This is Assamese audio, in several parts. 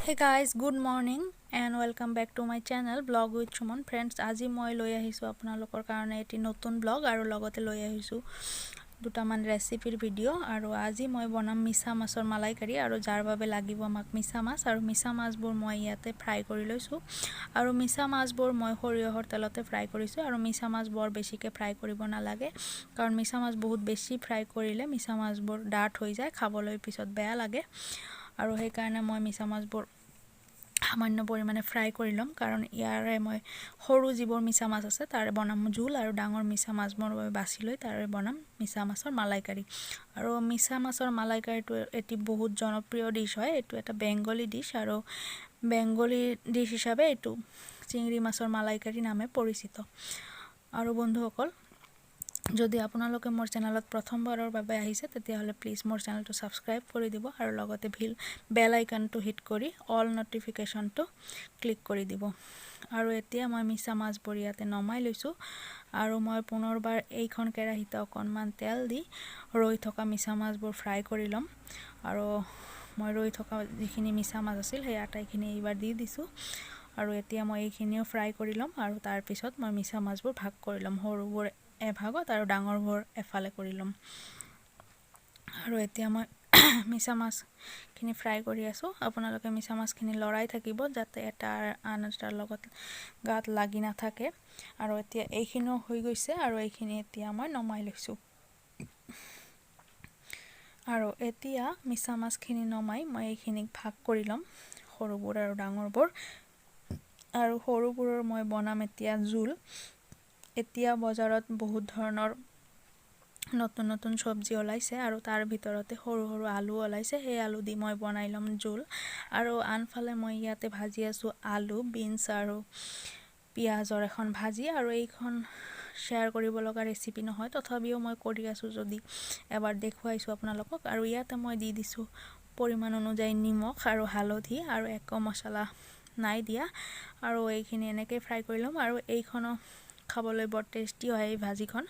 Hey guys, good morning and welcome back to my channel Blog with Suman. Friends, আজি মই লৈ আহিছো আপোনালোকৰ কাৰণে এটি নতুন ব্লগ আৰু লগতে লৈ আহিছো দুটামান ৰেচিপিৰ ভিডিও আৰু আজি মই বনাম মিছা মাছৰ মালাই কাৰি আৰু যাৰ বাবে লাগিব আমাক মিছা মাছ আৰু মিছা মাছবোৰ মই ইয়াতে ফ্ৰাই কৰি লৈছো আৰু মিছা মাছবোৰ মই সৰিয়হৰ তেলতে ফ্ৰাই কৰিছো আৰু মিছা মাছ বৰ বেছিকে ফ্ৰাই কৰিব নালাগে কাৰণ মিছা মাছ বহুত বেছি ফ্ৰাই কৰিলে মিছা মাছবোৰ ডাঠ হৈ যায় খাবলৈ পিছত বেয়া লাগে আৰু সেই কাৰণে মই মিছা মাছবোৰ সামান্য পৰিমাণে ফ্ৰাই কৰি লম কাৰণ ইয়াৰে মই সৰু যিবোৰ মিছা মাছ আছে তাৰে বনাম জোল আৰু ডাঙৰ মিছা মাছবোৰ বাছি লৈ তাৰে বনাম মিছা মাছৰ মালাই কাৰি আৰু মিছা মাছৰ মালাই কাৰিটো এটি বহুত জনপ্ৰিয় ডিশ হয় এটো এটা বেংগলী ডিশ আৰু বেংগলী ডিশ হিচাপে এটো চিংৰি মাছৰ মালাই কাৰি নামে পৰিচিত আৰু বন্ধুসকল যদি আপোনালোকে মোৰ চেনেলত প্ৰথমবাৰৰ বাবে আহিছে তেতিয়া হলে প্লিজ মোৰ চেনেলটো সাবস্ক্ৰাইব কৰি দিব আৰু লগতে বেল আইকনটো হিট কৰি অল নোটিফিকেশনটো ক্লিক কৰি দিব আৰু এতিয়া মই মিছা মাছবোৰ ইয়াতে নমাই লৈছো আৰু মই পুনৰবাৰ এইখন কেৰাহিতে অকণমান তেল দি ৰৈ থকা মিছা মাছবোৰ ফ্ৰাই কৰি লম আৰু মই ৰৈ থকা যিখিনি মিছা মাছ আছিল সেই আটাইখিনি এইবাৰ দি দিছো আৰু এতিয়া মই এইখিনিও ফ্ৰাই কৰি লম আৰু তাৰ পিছত মই মিছা মাছবোৰ ভাগ কৰি লম সৰুবোৰ এভাগত আৰু ডাঙৰবোৰ এফালে কৰি লম আৰু এতিয়া মই মিছা মাছখিনি ফ্ৰাই কৰি আছো আপোনালোকে মিছা মাছখিনি লৰাই থাকিব যাতে এটা আনটাৰ লগত গাত লাগি না থাকে আৰু এতিয়া এইখিনিও হৈ গৈছে আৰু এইখিনি এতিয়া মই নমাই লৈছো আৰু এতিয়া মিছা মাছখিনি নমাই মই এইখিনি ভাগ কৰি লম সৰুবোৰ আৰু ডাঙৰবোৰ আৰু সৰুবোৰৰ মই বনাম এতিয়া জোল এতিয়া বজাৰত বহুত ধৰণৰ নতুন নতুন সবজি ওলাইছে আৰু তাৰ ভিতৰতে সৰু সৰু আলু ওলাইছে সেই আলু দি মই বনাই লম জোল আৰু আনফালে মই ইয়াতে ভাজি আছো আলু বিনছ আৰু পিয়াজৰ এখন ভাজি আৰু এইখন শেয়াৰ কৰিব লগা ৰেচিপি নহয় তথাপিও মই কৰি আছো যদি এবাৰ দেখুৱাইছো আপোনালোকক আৰু ইয়াতে মই দি দিছো পৰিমাণ অনুযায়ী নিমখ আৰু হালধি আৰু একো মছলা নাই দিয়া আৰু এইখিনি এনেকৈ ফ্ৰাই কৰি লম আৰু এইখনো খাবলৈ বৰ টেস্টি হয় এই ভাজিখন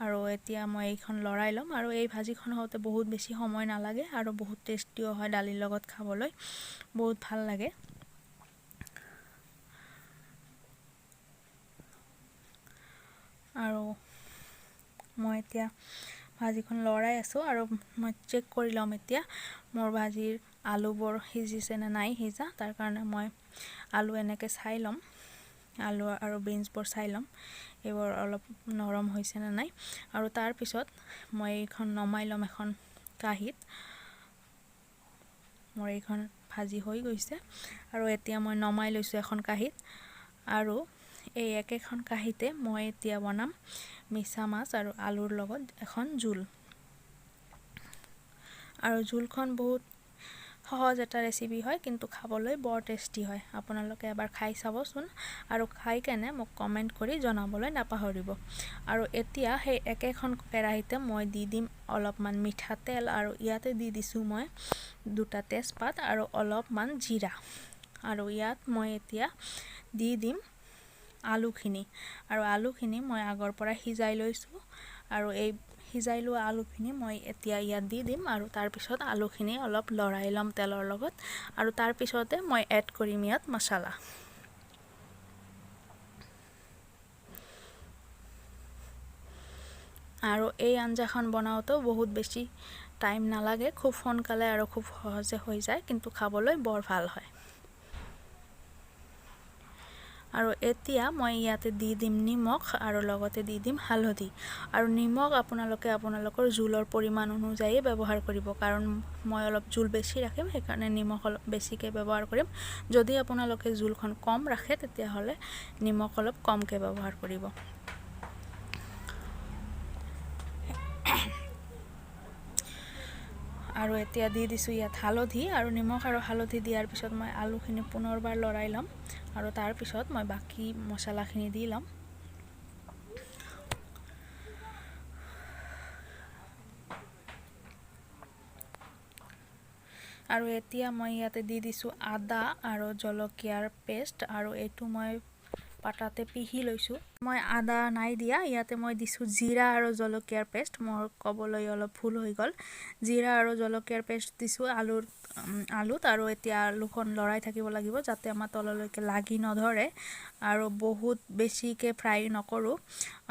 আৰু এতিয়া মই এইখন লৰাই লম আৰু এই ভাজিখন হতে বহুত বেছি সময় নালাগে আৰু বহুত টেস্টিও হয় ডালিৰ লগত খাবলৈ বহুত ভাল লাগে আৰু মই এতিয়া ভাজিখন লৰাই আছো আৰু মই চেক কৰি লম এতিয়া মোৰ ভাজিৰ আলুবোৰ সিজিছে নে নাই সিজা তাৰ কাৰণে মই আলু এনেকৈ চাই লম আলু আৰু বিনছবোৰ চাই লম এইবোৰ অলপ নৰম হৈছে নে নাই আৰু তাৰ পিছত মই এইখন নমাই লম এখন কাহিত মোৰ এইখন ভাজি হৈ গৈছে আৰু এতিয়া মই নমাই লৈছো এখন কাহিত আৰু এই একেখন কাহিতে মই এতিয়া বনাম মিছা মাছ আৰু আলুৰ লগত এখন জোল আৰু জোলখন বহুত সহজ এটা ৰেচিপি হয় কিন্তু খাবলৈ বৰ টেস্টি হয় আপোনালোকে এবাৰ খাই চাবচোন আৰু খাই কেনে মোক কমেন্ট কৰি জনাবলৈ নাপাহৰিব আৰু এতিয়া সেই একেখন কেৰাহিতে মই দি দিম অলপমান মিঠা তেল আৰু ইয়াতে দি দিছো মই দুটা তেজপাত আৰু অলপমান জিৰা আৰু ইয়াত মই এতিয়া দি দিম আলুখিনি আৰু আলুখিনি মই আগৰ পৰা সিজাই লৈছো আৰু এই সিজাই লোৱা আলুখিনি মই এতিয়া ইয়াত দি দিম আৰু তাৰ পিছত আলুখিনি অলপ লৰাই লম তেলৰ লগত আৰু তাৰ পিছতে মই এড কৰিম ইয়াত মছলা আৰু এই আঞ্জাখন বনাওতে বহুত বেছি টাইম নালাগে খুব সোনকালে আৰু খুব সহজে হৈ যায় কিন্তু খাবলৈ বৰ ভাল হয় আৰু এতিয়া মই ইয়াতে দি দিম নিমখ আৰু লগতে দি দিম হালধি আৰু নিমখ আপোনালোকে আপোনালোকৰ জোলৰ পৰিমাণ অনুযায়ী ব্যৱহাৰ কৰিব কাৰণ মই অলপ জোল বেছি ৰাখিম সেইকাৰণে নিমখ অলপ বেছিকৈ ব্যৱহাৰ কৰিম যদি আপোনালোকে জোলখন কম ৰাখে তেতিয়া হলে নিমখ অলপ কমকৈ ব্যৱহাৰ কৰিব আৰু এতিয়া দি দিছো ইয়াত হালধি আৰু নিমখ আৰু হালধি দিয়াৰ পিছত মই আলুখিনি পুনৰবাৰ লৰাই লম আৰু তাৰ পিছত মই বাকি মছলাখিনি দি লম আৰু এতিয়া মই ইয়াতে দি দিছো আদা আৰু জলকীয়াৰ পেষ্ট আৰু এটো মই পাটাতে পিহি লৈছো মই আদা নাই দিয়া ইয়াতে মই দিছো জিৰা আৰু জলকীয়াৰ পেষ্ট মোৰ কবলৈ অলপ ভুল হৈ গল জিৰা আৰু জলকীয়াৰ পেষ্ট দিছো আলুৰ আলুত আৰু এতিয়া আলুখন লৰাই থাকিব লাগিব যাতে আমাৰ তললৈকে লাগি নধৰে আৰু বহুত বেছিকৈ ফ্ৰাই নকৰোঁ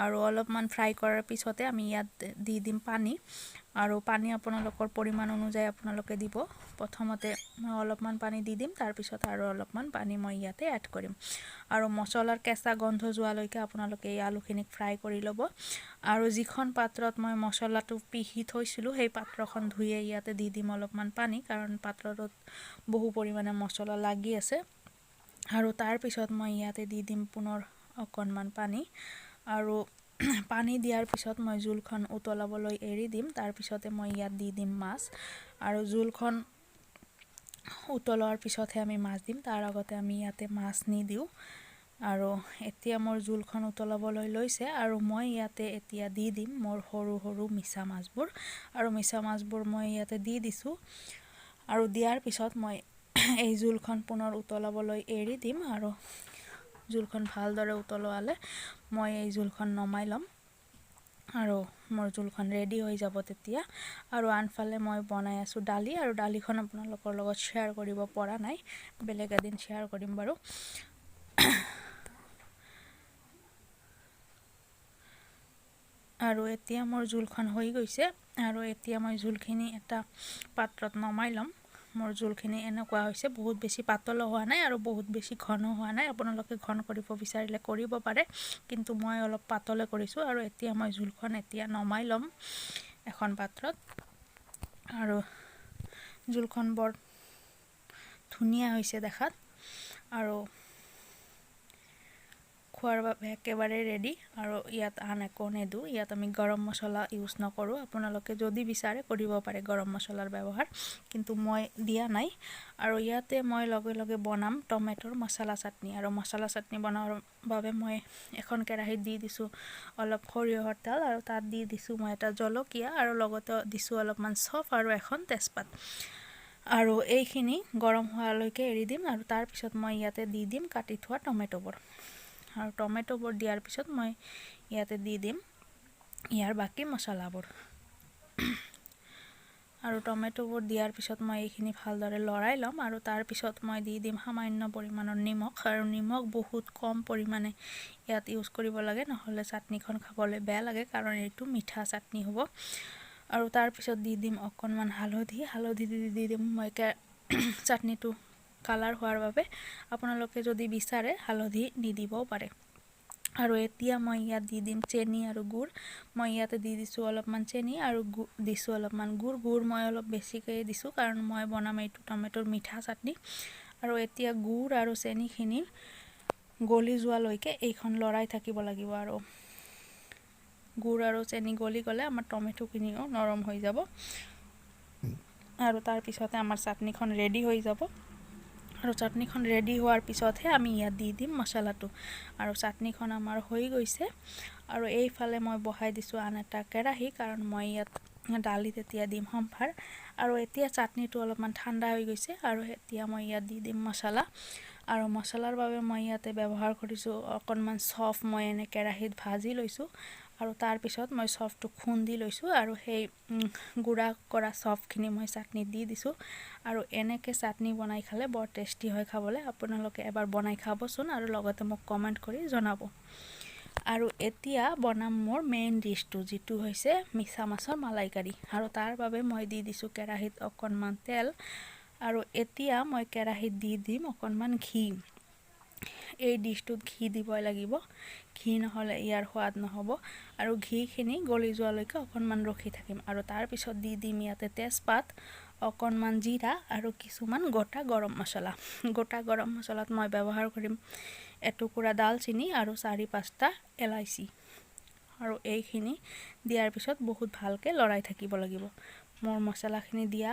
আৰু অলপমান ফ্ৰাই কৰাৰ পিছতে আমি ইয়াত দি দিম পানী আৰু পানী আপোনালোকৰ পৰিমাণ অনুযায়ী আপোনালোকে দিব প্ৰথমতে মই অলপমান পানী দি দিম তাৰপিছত আৰু অলপমান পানী মই ইয়াতে এড কৰিম আৰু মছলাৰ কেঁচা গন্ধ যোৱালৈকে আপোনালোকে এই আলুখিনিক ফ্ৰাই কৰি ল'ব আৰু যিখন পাত্ৰত মই মছলাটো পিহি থৈছিলোঁ সেই পাত্ৰখন ধুয়ে ইয়াতে দি দিম অলপমান পানী কাৰণ পাত্ৰটোত বহু পৰিমাণে মছলা লাগি আছে আৰু তাৰপিছত মই ইয়াতে দি দিম পুনৰ অকণমান পানী আৰু পানী দিয়াৰ পিছত মই জোলখন উতলাবলৈ এৰি দিম তাৰপিছতে মই ইয়াত দি দিম মাছ আৰু জোলখন উতলোৱাৰ পিছতহে আমি মাছ দিম তাৰ আগতে আমি ইয়াতে মাছ নিদিওঁ আৰু এতিয়া মোৰ জোলখন উতলাবলৈ লৈছে আৰু মই ইয়াতে এতিয়া দি দিম মোৰ সৰু সৰু মিছা মাছবোৰ আৰু মিছা মাছবোৰ মই ইয়াতে দি দিছোঁ আৰু দিয়াৰ পিছত মই এই জোলখন পুনৰ উতলাবলৈ এৰি দিম আৰু জোলখন ভালদৰে উতলোৱালে মই এই জোলখন নমাই ল'ম আৰু মোৰ জোলখন ৰেডি হৈ যাব তেতিয়া আৰু আনফালে মই বনাই আছোঁ দালি আৰু দালিখন আপোনালোকৰ লগত শ্বেয়াৰ কৰিব পৰা নাই বেলেগ এদিন শ্বেয়াৰ কৰিম বাৰু আৰু এতিয়া মোৰ জোলখন হৈ গৈছে আৰু এতিয়া মই জোলখিনি এটা পাত্ৰত নমাই ল'ম মোৰ জোলখিনি এনেকুৱা হৈছে বহুত বেছি পাতলো হোৱা নাই আৰু বহুত বেছি ঘন হোৱা নাই আপোনালোকে ঘন কৰিব বিচাৰিলে কৰিব পাৰে কিন্তু মই অলপ পাতলে কৰিছোঁ আৰু এতিয়া মই জোলখন এতিয়া নমাই ল'ম এখন পাত্ৰত আৰু জোলখন বৰ ধুনীয়া হৈছে দেখাত আৰু খোৱাৰ বাবে একেবাৰে ৰেডি আৰু ইয়াত আন একো নিদিওঁ ইয়াত আমি গৰম মছলা ইউজ নকৰোঁ আপোনালোকে যদি বিচাৰে কৰিব পাৰে গৰম মছলাৰ ব্যৱহাৰ কিন্তু মই দিয়া নাই আৰু ইয়াতে মই লগে লগে বনাম টমেটোৰ মছলা চাটনি আৰু মছলা চাটনি বনোৱাৰ বাবে মই এখন কেৰাহীত দি দিছোঁ অলপ সৰিয়হৰ তেল আৰু তাত দি দিছোঁ মই এটা জলকীয়া আৰু লগতে দিছোঁ অলপমান চফ আৰু এখন তেজপাত আৰু এইখিনি গৰম হোৱালৈকে এৰি দিম আৰু তাৰপিছত মই ইয়াতে দি দিম কাটি থোৱা টমেটোবোৰ আৰু টমেটোবোৰ দিয়াৰ পিছত মই ইয়াতে দি দিম ইয়াৰ বাকী মছলাবোৰ আৰু টমেটোবোৰ দিয়াৰ পিছত মই এইখিনি ভালদৰে লৰাই ল'ম আৰু তাৰপিছত মই দি দিম সামান্য পৰিমাণৰ নিমখ আৰু নিমখ বহুত কম পৰিমাণে ইয়াত ইউজ কৰিব লাগে নহ'লে চাটনিখন খাবলৈ বেয়া লাগে কাৰণ এইটো মিঠা চাটনি হ'ব আৰু তাৰপিছত দি দিম অকণমান হালধি দি দিম মই চাটনিটো কালাৰ হোৱাৰ বাবে আপোনালোকে যদি বিচাৰে হালধি নিদিবও পাৰে আৰু এতিয়া মই ইয়াত দি দিম চেনি আৰু গুড় মই ইয়াতে দি দিছোঁ অলপমান চেনি আৰু দিছোঁ অলপমান গুড় মই অলপ বেছিকৈ দিছোঁ কাৰণ মই বনাম এইটো টমেটোৰ মিঠা চাটনি আৰু এতিয়া গুড় আৰু চেনিখিনি গলি যোৱালৈকে এইখন লৰাই থাকিব লাগিব আৰু গুড় আৰু চেনি গলি গ'লে আমাৰ টমেটোখিনিও নৰম হৈ যাব আৰু তাৰপিছতে আমাৰ চাটনিখন ৰেডি হৈ যাব আৰু চাটনিখন ৰেডি হোৱাৰ পিছতহে আমি ইয়াত দি দিম মছলাটো আৰু চাটনিখন আমাৰ হৈ গৈছে আৰু এইফালে মই বহাই দিছোঁ আন এটা কেৰাহী কাৰণ মই ইয়াত দালিত এতিয়া দিম সম্ভাৰ আৰু এতিয়া চাটনিটো অলপমান ঠাণ্ডা হৈ গৈছে আৰু এতিয়া মই ইয়াত দি দিম মছলা আৰু মছলাৰ বাবে মই ইয়াতে ব্যৱহাৰ কৰিছোঁ অকণমান চফ মই এনে কেৰাহীত ভাজি লৈছোঁ আৰু তাৰপিছত মই চফটো খুন্দি লৈছোঁ আৰু সেই গুড়া কৰা চফখিনি মই চাটনিত দি দিছোঁ আৰু এনেকৈ চাটনি বনাই খালে বৰ টেষ্টি হয় খাবলৈ আপোনালোকে এবাৰ বনাই খাবচোন আৰু লগতে মোক কমেণ্ট কৰি জনাব আৰু এতিয়া বনাম মোৰ মেইন ডিছটো যিটো হৈছে মিছা মাছৰ মালাই কাৰী আৰু তাৰ বাবে মই দি দিছোঁ কেৰাহীত অকণমান তেল আৰু এতিয়া মই কেৰাহীত দি দিম অকণমান ঘি এই ডিছটোত ঘি দিবই লাগিব ঘি নহ'লে ইয়াৰ সোৱাদ নহ'ব আৰু ঘিখিনি গলি যোৱালৈকে অকণমান ৰখি থাকিম আৰু তাৰপিছত দি দিম ইয়াতে তেজপাত অকণমান জিৰা আৰু কিছুমান গোটা গৰম মছলাত মই ব্যৱহাৰ কৰিম এটুকুৰা দালচিনি আৰু 4-5টা এলাইচি আৰু এইখিনি দিয়াৰ পিছত বহুত ভালকৈ লৰাই থাকিব লাগিব মোৰ মছলাখিনি দিয়া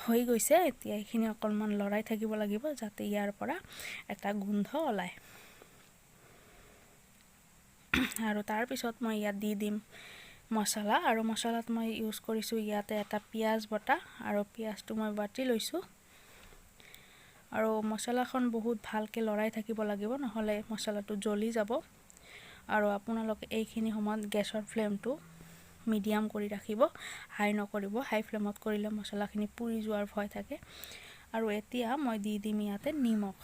হৈ গৈছে এতিয়া এইখিনি অকণমান লৰাই থাকিব লাগিব যাতে ইয়াৰ পৰা এটা গোন্ধ ওলায় আৰু তাৰপিছত মই ইয়াত দি দিম মছলা আৰু মছলাত মই ইউজ কৰিছোঁ ইয়াতে এটা পিঁয়াজ বটা আৰু পিঁয়াজটো মই বাটি লৈছোঁ আৰু মছলাখন বহুত ভালকৈ লৰাই থাকিব লাগিব নহ'লে মছলাটো জ্বলি যাব আৰু আপোনালোকে এইখিনি সময়ত গেছৰ ফ্লেমটো মিডিয়াম কৰি ৰাখিব, হাই নকৰিব। হাই ফ্লেমত কৰিলে মছলাখিনি পুৰি যোৱাৰ ভয় থাকে। আৰু এতিয়া মই দি দিম ইয়াতে নিমখ,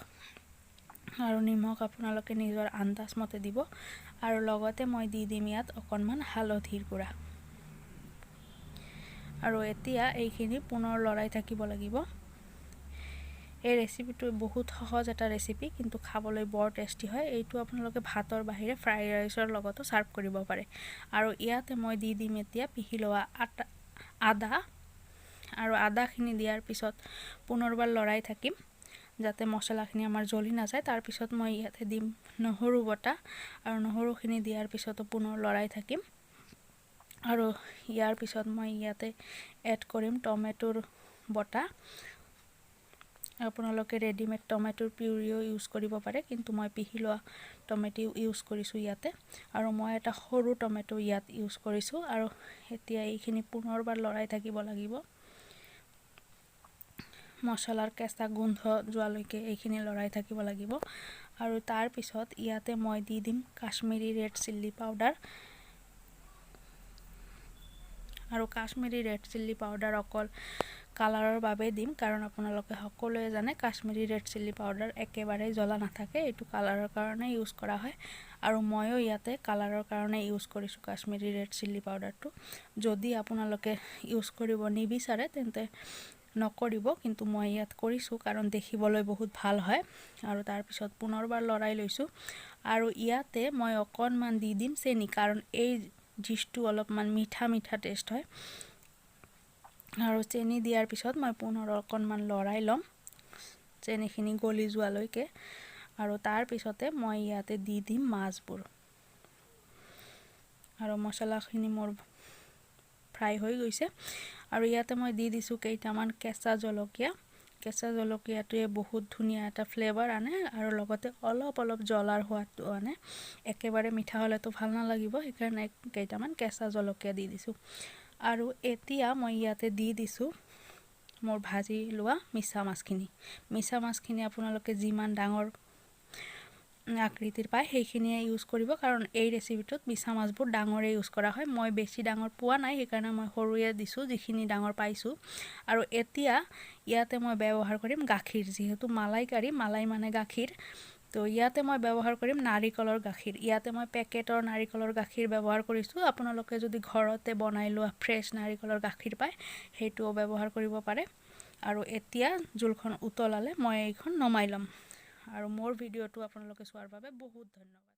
আৰু নিমখ আপোনালোকে নিজৰ আন্দাজ মতে দিব। আৰু লগতে মই দি দিম ইয়াত অকণমান হালধিৰ গুড়া। আৰু এতিয়া এইখিনি পুনৰ লৰাই থাকিব লাগিব। এই ৰেচিপিটো বহুত সহজ এটা ৰেচিপি, কিন্তু খাবলৈ বৰ টেষ্টি হয়। এইটো আপোনালোকে ভাতৰ বাহিৰে ফ্ৰাইড ৰাইচৰ লগতো সাৰ্ভ কৰিব পাৰে। আৰু ইয়াতে মই দি দিম এতিয়া পিহি লোৱা আদা, আৰু আদাখিনি দিয়াৰ পিছত পুনৰবাৰ লৰাই থাকিম যাতে মছলাখিনি আমাৰ জ্বলি নাযায়। তাৰ পিছত মই ইয়াতে দিম নহৰু বটা, আৰু নহৰুখিনি দিয়াৰ পিছতো পুনৰ লৰাই থাকিম। আৰু ইয়াৰ পিছত মই ইয়াতে এড কৰিম টমেটোৰ বটা। আপোনালোকে ৰেডিমেড টমেটোৰ পিউৰিও ইউজ কৰিব পাৰে, কিন্তু মই পিহি লোৱা টমেটো ইউজ কৰিছোঁ ইয়াতে। আৰু মই এটা সৰু টমেটো ইয়াত ইউজ কৰিছোঁ। আৰু এতিয়া এইখিনি পুনৰবাৰ লৰাই থাকিব লাগিব। মছলাৰ কেঁচা গোন্ধ যোৱালৈকে এইখিনি লৰাই থাকিব লাগিব। আৰু তাৰ পিছত ইয়াতে মই দি দিম কাশ্মীৰী ৰেড চিলি পাউডাৰ। আৰু কাশ্মীৰী ৰেড চিলি পাউডাৰ অকল কালাৰৰ বাবে দিম, কাৰণ আপোনালোকে সকলোৱে জানে কাশ্মীৰী ৰেড চিলি পাউডাৰ একেবাৰে জ্বলা নাথাকে, এইটো কালাৰৰ কাৰণে ইউজ কৰা হয়। আৰু ময়ো ইয়াতে কালাৰৰ কাৰণে ইউজ কৰিছোঁ কাশ্মীৰী ৰেড চিলি পাউডাৰটো। যদি আপোনালোকে ইউজ কৰিব নিবিচাৰে তেন্তে নকৰিব, কিন্তু মই ইয়াত কৰিছোঁ কাৰণ দেখিবলৈ বহুত ভাল হয়। আৰু তাৰ পিছত পুনৰবাৰ লৰাই লৈছোঁ। আৰু ইয়াতে মই অকণমান দি দিম চেনি, কাৰণ এই ডিছটো অলপমান মিঠা মিঠা টেষ্ট হয়। আৰু চেনি দিয়াৰ পিছত মই পুনৰ অকণমান লৰাই ল'ম চেনিখিনি গলি যোৱালৈকে। আৰু তাৰ পিছতে মই ইয়াতে দি দিম মাছবোৰ। আৰু মছলাখিনি মোৰ ফ্ৰাই হৈ গৈছে। আৰু ইয়াতে মই দি দিছোঁ কেইটামান কেঁচা জলকীয়া। কেঁচা জলকীয়াটোৱে বহুত ধুনীয়া এটা ফ্লেভাৰ আনে, আৰু লগতে অলপ অলপ জ্বলাৰ সোৱাদটো আনে। একেবাৰে মিঠা হ'লেতো ভাল নালাগিব, সেইকাৰণে কেইটামান কেঁচা জলকীয়া দি দিছোঁ। আৰু এতিয়া মই ইয়াতে দি দিছোঁ মোৰ ভাজি লোৱা মিছা মাছখিনি। মিছা মাছখিনি আপোনালোকে যিমান ডাঙৰ আকৃতিৰ পায় সেইখিনিয়ে ইউজ কৰিব, কাৰণ এই ৰেচিপিটোত মিছা মাছবোৰ ডাঙৰে ইউজ কৰা হয়। মই বেছি ডাঙৰ পোৱা নাই, সেইকাৰণে মই সৰুৱে দিছোঁ যিখিনি ডাঙৰ পাইছোঁ। আৰু এতিয়া ইয়াতে মই ব্যৱহাৰ কৰিম গাখীৰ, যিহেতু মালাই কাৰী, মালাই মানে গাখীৰ, তো ইয়াতে মই ব্যৱহাৰ কৰিম নাৰিকলৰ গাখীৰ। ইয়াতে মই পেকেটৰ নাৰিকলৰ গাখীৰ ব্যৱহাৰ কৰিছোঁ। আপোনালোকে যদি ঘৰতে বনাই লোৱা ফ্ৰেছ নাৰিকলৰ গাখীৰ পায় সেইটোও ব্যৱহাৰ কৰিব পাৰে। আৰু এতিয়া জোলখন উতলালে মই এইখন নমাই ল'ম। আৰু মোৰ ভিডিঅ'টো আপোনালোকে চোৱাৰ বাবে বহুত ধন্যবাদ।